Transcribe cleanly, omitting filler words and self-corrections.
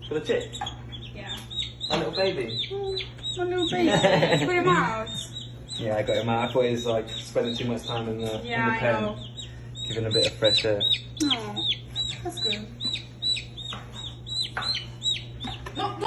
For the chick? Yeah. A little baby? My little baby. Put him out. Yeah, I got him out. I thought he was like spending too much time in the Yeah, pen. I know. Giving a bit of fresh air. Oh, that's good.